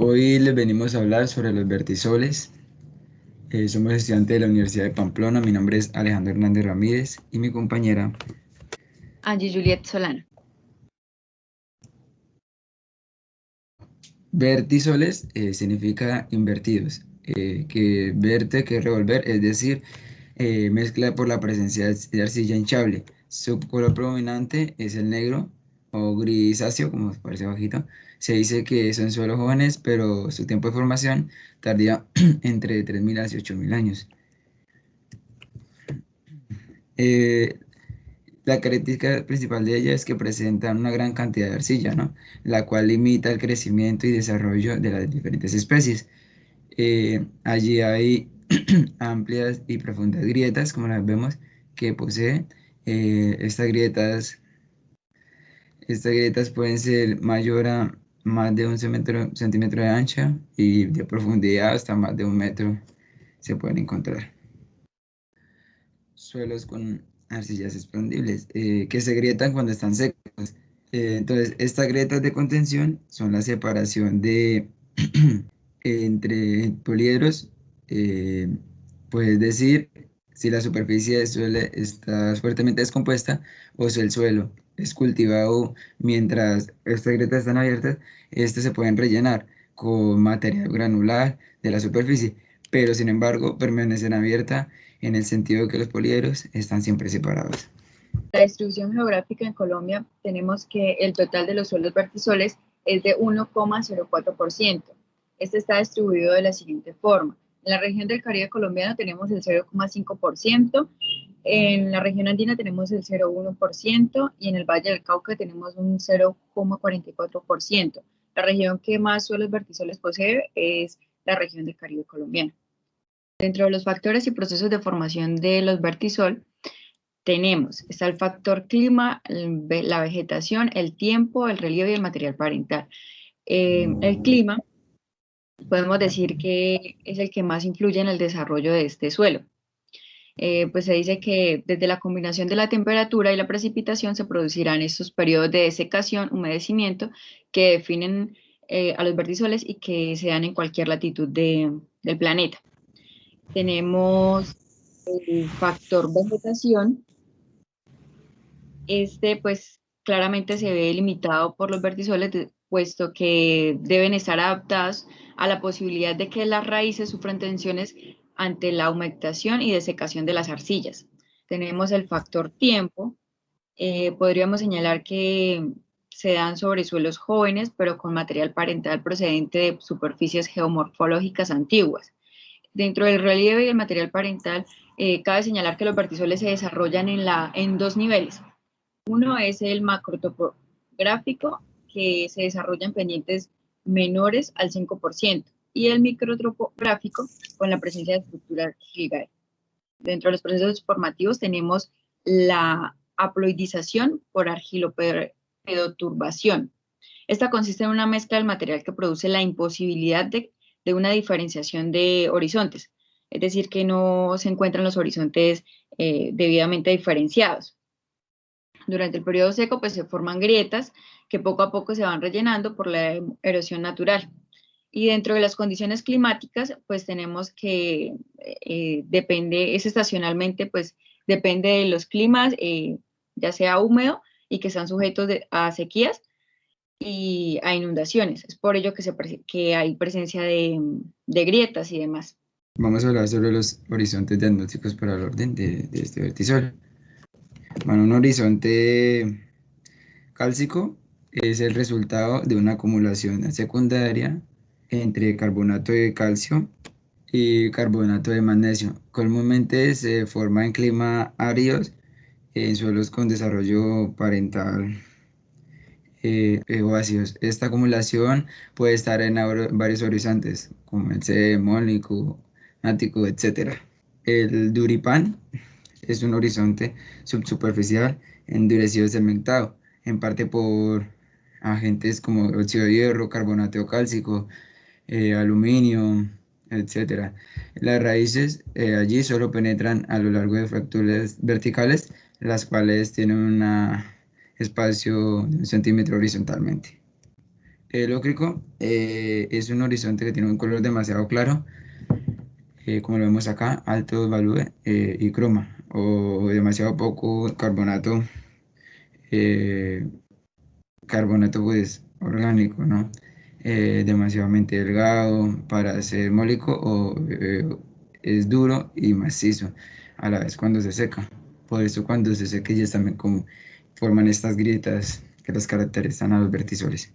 Hoy les venimos a hablar sobre los vertisoles. Somos estudiantes de la Universidad de Pamplona. Mi nombre es Alejandro Hernández Ramírez y mi compañera. Angie Juliet Solano. Vertisoles significa invertidos, que verte, que revolver, es decir, mezcla por la presencia de arcilla hinchable. Su color predominante es el negro o grisáceo, como parece bajito. Se dice que son suelos jóvenes, pero su tiempo de formación tardía entre 3.000 a 8.000 años. Eh, La característica principal de ella es que presentan una gran cantidad de arcilla, ¿no? La cual limita el crecimiento y desarrollo de las diferentes especies. Allí hay amplias y profundas grietas, como las vemos, que posee. Estas grietas pueden ser mayor a más de 11 centímetros de ancha y de profundidad hasta más de 1 metro se pueden encontrar. Suelos con arcillas expandibles que se grietan cuando están secos. Entonces, estas grietas de contención son la separación de entre poliedros, pues decir, si la superficie del suelo está fuertemente descompuesta o si el suelo es cultivado mientras estas grietas están abiertas, estas se pueden rellenar con material granular de la superficie, pero sin embargo permanecen abiertas en el sentido que los poliedros están siempre separados. La distribución geográfica en Colombia tenemos que el total de los suelos vertisoles es de 1,04%. Este está distribuido de la siguiente forma. En la región del Caribe colombiano tenemos el 0,5%, en la región andina tenemos el 0,1% y en el Valle del Cauca tenemos un 0,44%. La región que más suelos vertisoles posee es la región del Caribe colombiano. Dentro de los factores y procesos de formación de los vertisol, está el factor clima, la vegetación, el tiempo, el relieve y el material parental. El clima, podemos decir que es el que más influye en el desarrollo de este suelo. Pues se dice que desde la combinación de la temperatura y la precipitación se producirán estos periodos de desecación, humedecimiento, que definen a los vertisoles y que se dan en cualquier latitud del planeta. Tenemos el factor vegetación. Pues claramente se ve limitado por los vertisoles, puesto que deben estar adaptados a la posibilidad de que las raíces sufran tensiones ante la humectación y desecación de las arcillas. Tenemos el factor tiempo. Podríamos señalar que se dan sobre suelos jóvenes, pero con material parental procedente de superficies geomorfológicas antiguas. Dentro del relieve y el material parental, cabe señalar que los vertisoles se desarrollan en dos niveles. Uno es el macrotopográfico, que se desarrolla en pendientes menores al 5%, y el microtopográfico, con la presencia de estructuras gigae. Dentro de los procesos formativos tenemos la haploidización por argilopedoturbación. Esta consiste en una mezcla del material que produce la imposibilidad de una diferenciación de horizontes, es decir, que no se encuentran los horizontes debidamente diferenciados. Durante el periodo seco, pues se forman grietas que poco a poco se van rellenando por la erosión natural. Y dentro de las condiciones climáticas, pues tenemos que es estacionalmente, pues depende de los climas, ya sea húmedo y que están sujetos a sequías y a inundaciones. Es por ello que hay presencia de grietas y demás. Vamos a hablar sobre los horizontes diagnósticos para el orden de este vertisol. Bueno, un horizonte cálcico es el resultado de una acumulación secundaria entre carbonato de calcio y carbonato de magnesio. Comúnmente se forma en clima áridos, en suelos con desarrollo parental o ácidos. Esta acumulación puede estar en varios horizontes, como el semónico, ático, etc. El duripán es un horizonte subsuperficial endurecido cementado, en parte por agentes como óxido de hierro, carbonato cálcico, aluminio, etc. Las raíces allí solo penetran a lo largo de fracturas verticales, las cuales tienen un espacio de 1 centímetro horizontalmente. El ócrico es un horizonte que tiene un color demasiado claro, como lo vemos acá, alto value y croma, o demasiado poco carbonato, eh, carbonato pues orgánico, ¿no? Demasiadamente delgado para ser mólico o es duro y macizo a la vez cuando se seca. Por eso cuando se seca ellos también como forman estas grietas que las caracterizan a los vertisoles.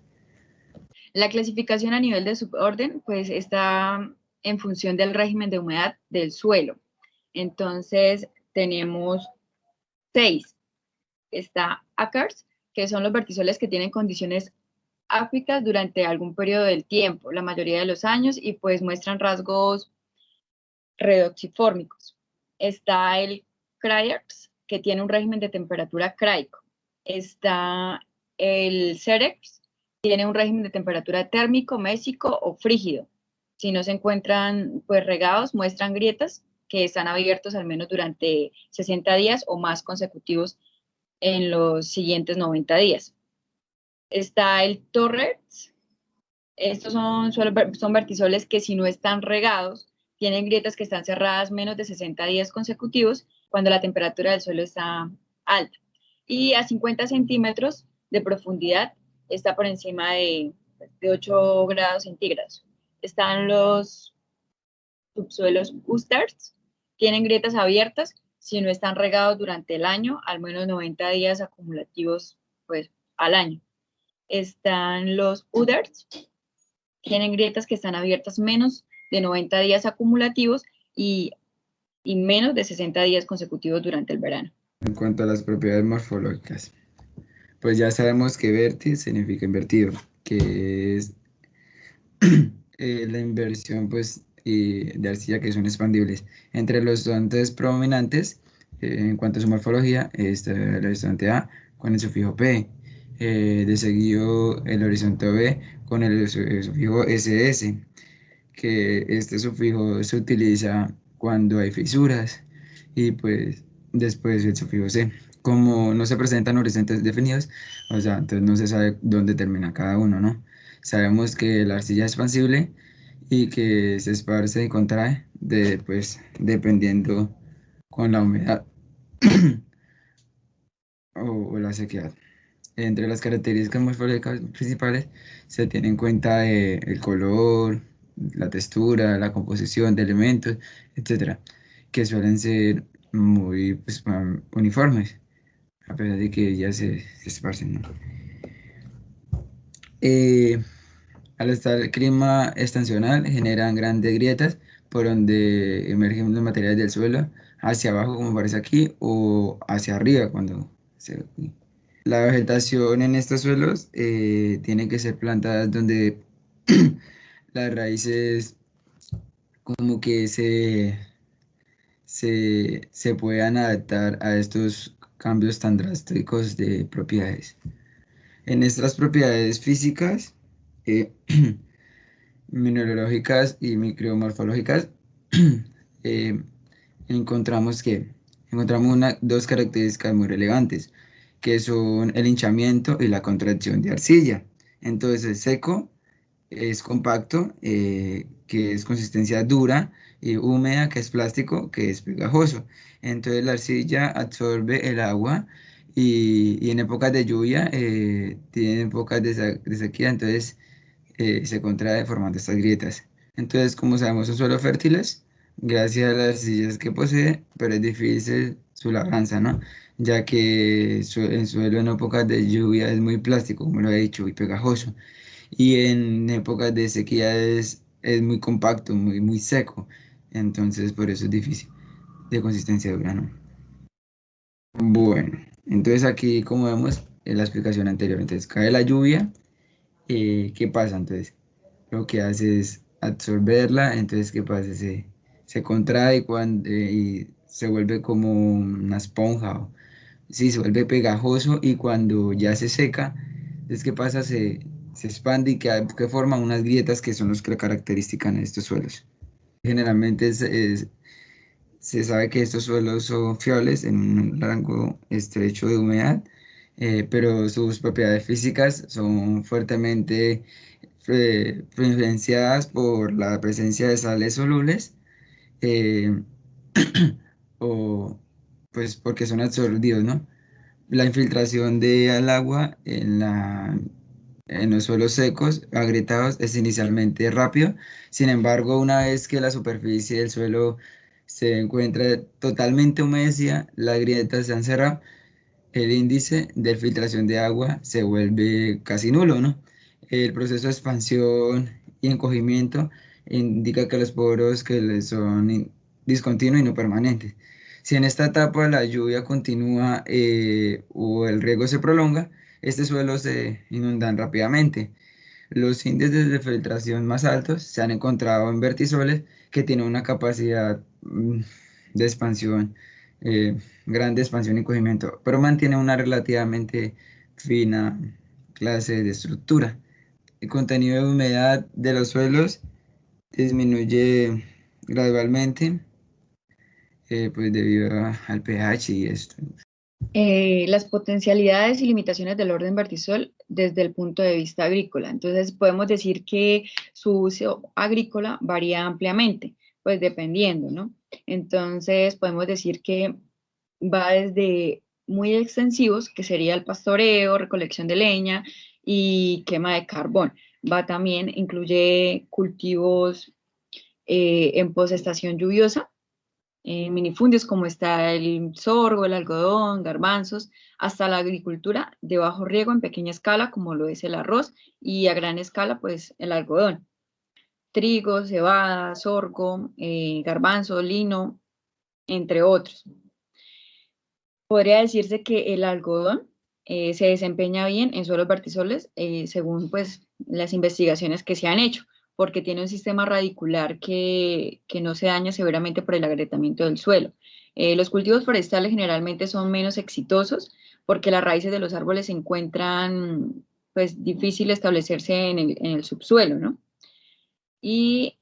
La clasificación a nivel de suborden, pues está en función del régimen de humedad del suelo. Entonces, tenemos 6. Está ACARS, que son los vertisoles que tienen condiciones áficas durante algún periodo del tiempo, la mayoría de los años, y pues muestran rasgos redoxifórmicos. Está el CRAERPS, que tiene un régimen de temperatura craico. Está el CEREPS, tiene un régimen de temperatura térmico, mésico o frígido. Si no se encuentran pues regados, muestran grietas que están abiertos al menos durante 60 días o más consecutivos en los siguientes 90 días. Está el TORRETS. Estos son vertisoles que si no están regados, tienen grietas que están cerradas menos de 60 días consecutivos cuando la temperatura del suelo está alta. Y a 50 centímetros de profundidad está por encima de 8 grados centígrados. Están los subsuelos USTERS, tienen grietas abiertas si no están regados durante el año, al menos 90 días acumulativos pues, al año. Están los UDERS, tienen grietas que están abiertas menos de 90 días acumulativos y, menos de 60 días consecutivos durante el verano. En cuanto a las propiedades morfológicas, pues ya sabemos que vértice significa invertido, que es la inversión pues, de arcilla que son expandibles. Entre los horizontes predominantes, en cuanto a su morfología, está el horizonte A con el sufijo P, de seguido el horizonte B con el sufijo SS, que este sufijo se utiliza cuando hay fisuras, y pues después el sufijo C. Como no se presentan horizontes definidos, o sea, entonces no se sabe dónde termina cada uno, ¿no? Sabemos que la arcilla es expansible y que se esparce y contrae pues, dependiendo con la humedad o la sequedad. Entre las características morfológicas principales se tiene en cuenta el color, la textura, la composición de elementos, etcétera, que suelen ser muy pues, uniformes, a pesar de que ya se esparcen, ¿no? Eh, Al estar el clima estacional, generan grandes grietas por donde emergen los materiales del suelo hacia abajo, como aparece aquí, o hacia arriba cuando se... La vegetación en estos suelos tiene que ser plantada donde las raíces como que se puedan adaptar a estos cambios tan drásticos de propiedades. En estas propiedades físicas, eh, mineralógicas y micromorfológicas, eh, encontramos que encontramos dos características muy relevantes, que son el hinchamiento y la contracción de arcilla. Entonces, el seco es compacto, que es consistencia dura, y húmeda, que es plástico, que es pegajoso. Entonces, la arcilla absorbe el agua y en épocas de lluvia, tiene épocas de sequía, entonces se contrae formando estas grietas. Entonces, como sabemos, son suelos fértiles gracias a las arcillas que posee, pero es difícil su labranza, ¿no? Ya que el suelo en épocas de lluvia es muy plástico, como lo he dicho, y pegajoso. Y en épocas de sequía es muy compacto, muy seco. Entonces, por eso es difícil, de consistencia dura, ¿no? Bueno, entonces aquí, como vemos en la explicación anterior, entonces cae la lluvia, ¿qué pasa? Entonces, lo que hace es absorberla, entonces ¿qué pasa? Se contrae y se vuelve como una esponja, sí, se vuelve pegajoso, y cuando ya se seca, entonces ¿qué pasa? Se expande y que forma unas grietas que son los que caracterizan estos suelos. Generalmente se sabe que estos suelos son fiables en un rango estrecho de humedad, pero sus propiedades físicas son fuertemente influenciadas por la presencia de sales solubles, eh, o pues porque son absorbidos, ¿no? La infiltración de al agua en los suelos secos, agrietados, es inicialmente rápido. Sin embargo, una vez que la superficie del suelo se encuentra totalmente humedecida, las grietas se han cerrado, el índice de filtración de agua se vuelve casi nulo, ¿no? El proceso de expansión y encogimiento indica que los poros son discontinuos y no permanentes. Si en esta etapa la lluvia continúa o el riego se prolonga, este suelo se inundan rápidamente. Los índices de filtración más altos se han encontrado en vertisoles que tienen una capacidad de expansión, grande expansión y encogimiento, pero mantienen una relativamente fina clase de estructura. El contenido de humedad de los suelos disminuye gradualmente, pues debido al pH y esto. Las potencialidades y limitaciones del orden vertisol desde el punto de vista agrícola. Entonces, podemos decir que su uso agrícola varía ampliamente, pues dependiendo, ¿no? Entonces, podemos decir que va desde muy extensivos, que sería el pastoreo, recolección de leña y quema de carbón. Va también, incluye cultivos en posestación lluviosa, minifundios como está el sorgo, el algodón, garbanzos, hasta la agricultura de bajo riego en pequeña escala, como lo es el arroz, y a gran escala, pues el algodón. Trigo, cebada, sorgo, garbanzo, lino, entre otros. Podría decirse que el algodón se desempeña bien en suelos vertisoles, según pues las investigaciones que se han hecho, porque tiene un sistema radicular que no se daña severamente por el agrietamiento del suelo. Los cultivos forestales generalmente son menos exitosos porque las raíces de los árboles se encuentran pues difícil establecerse en el subsuelo, ¿no? Y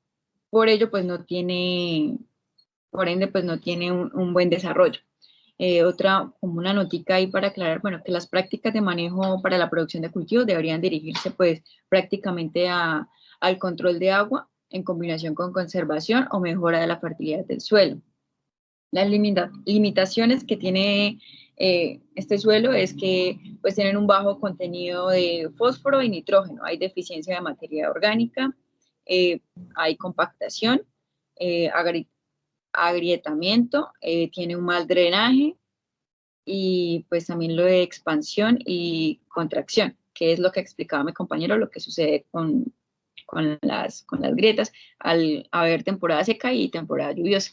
por ello pues no tiene, por ende pues no tiene un buen desarrollo. Otra, como una notica ahí para aclarar, bueno, que las prácticas de manejo para la producción de cultivos deberían dirigirse pues prácticamente al control de agua en combinación con conservación o mejora de la fertilidad del suelo. Las limitaciones que tiene este suelo es que pues tienen un bajo contenido de fósforo y nitrógeno, hay deficiencia de materia orgánica, eh, hay compactación, eh, agrietamiento, tiene un mal drenaje y pues también lo de expansión y contracción, que es lo que explicaba mi compañero, lo que sucede con las grietas al haber temporada seca y temporada lluviosa.